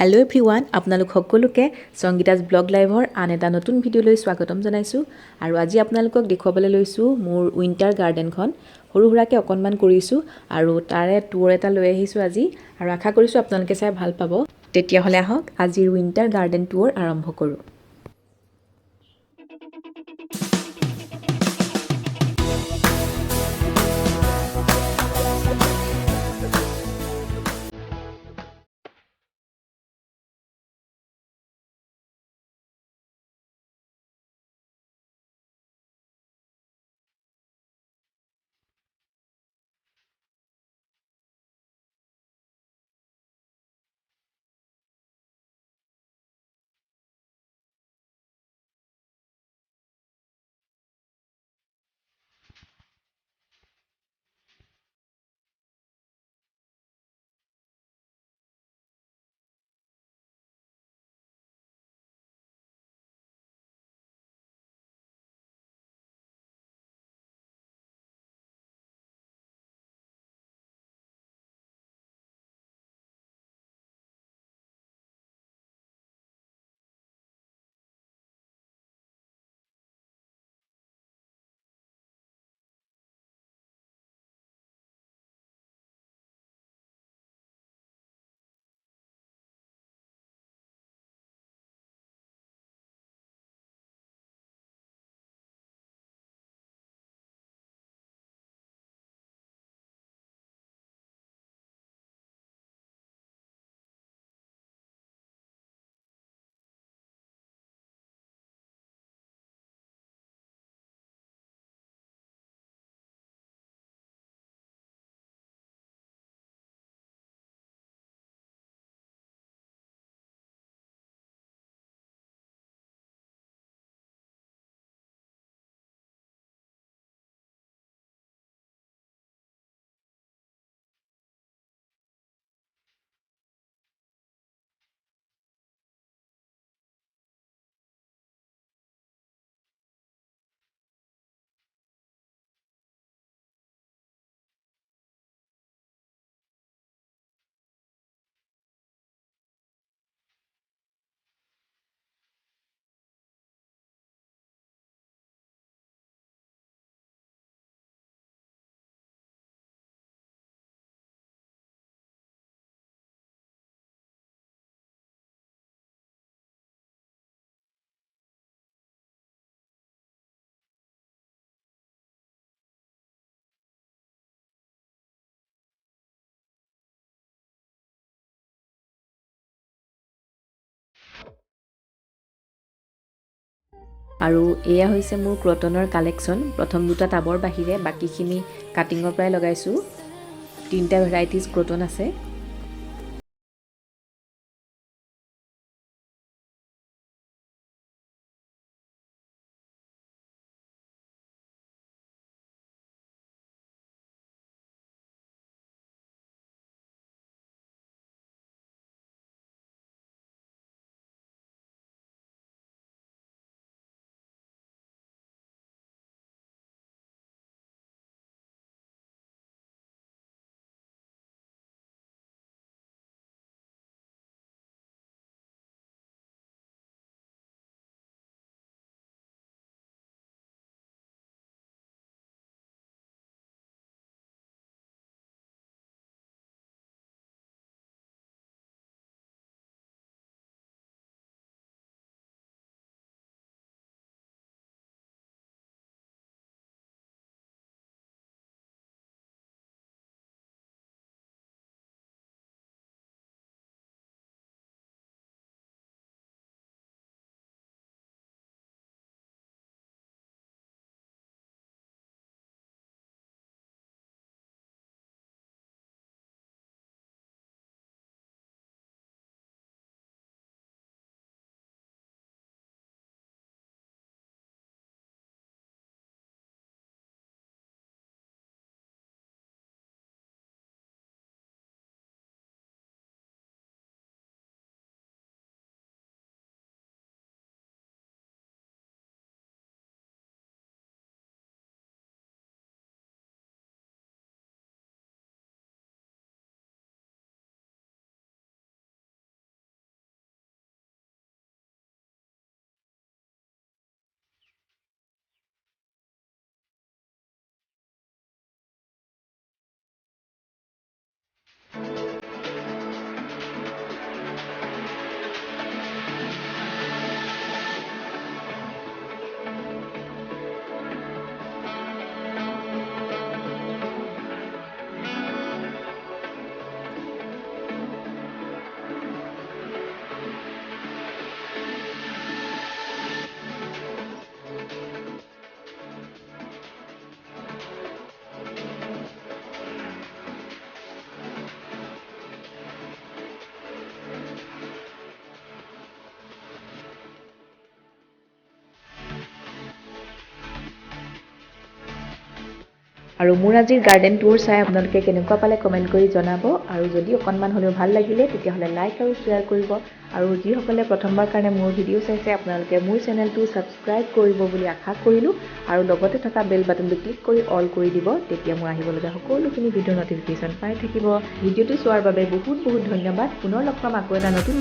Hello' everyone, আপোনালোক সকলোকে সংগীতাজ blog লাইভৰ আন এটা নতুন ভিডিঅ'লৈ স্বাগতম জনাইছোঁ। আৰু আজি আপোনালোকক দেখুৱাবলৈ লৈছোঁ মোৰ উইণ্টাৰ গাৰ্ডেনখন। সৰু সুৰাকৈ অকণমান কৰিছোঁ আৰু তাৰে টুৰ এটা লৈ আহিছোঁ আজি, আৰু আশা কৰিছোঁ আপোনালোকে চাই ভাল পাব। তেতিয়াহ'লে আহক আজিৰ উইণ্টাৰ গাৰ্ডেন টুৰ আৰম্ভ কৰোঁ। আৰু এয়া হৈছে মোৰ ক্ৰটনৰ কালেকশ্যন। প্ৰথম দুটা টাবৰ বাহিৰে বাকীখিনি কাটিঙৰ পৰাই লগাইছোঁ। 3টা ভেৰাইটিজ ক্ৰটন আছে। আৰু মোৰ আজিৰ গাৰ্ডেন টুৰ চাই আপোনালোকে কেনেকুৱা পালে কমেণ্ট কৰি জনাব আৰু যদি অকণমান হ'লেও ভাল লাগিলে তেতিয়াহ'লে লাইক আৰু শ্বেয়াৰ কৰিব আৰু যিসকলে প্ৰথমবাৰ কাৰণে মোৰ ভিডিঅ' চাইছে আপোনালোকে মোৰ চেনেলটো ছাবস্ক্ৰাইব কৰিব বুলি আশা কৰিলোঁ আৰু লগতে থকা বেল বাটনটো ক্লিক কৰি অল কৰি দিব তেতিয়া মোৰ আহিবলগীয়া সকলোখিনি ভিডিঅ'ৰ নটিফিকেশ্যন পাই থাকিব ভিডিঅ'টো চোৱাৰ বাবে বহুত বহুত ধন্যবাদ পুনৰ লগ পাম আকৌ এটা নতুন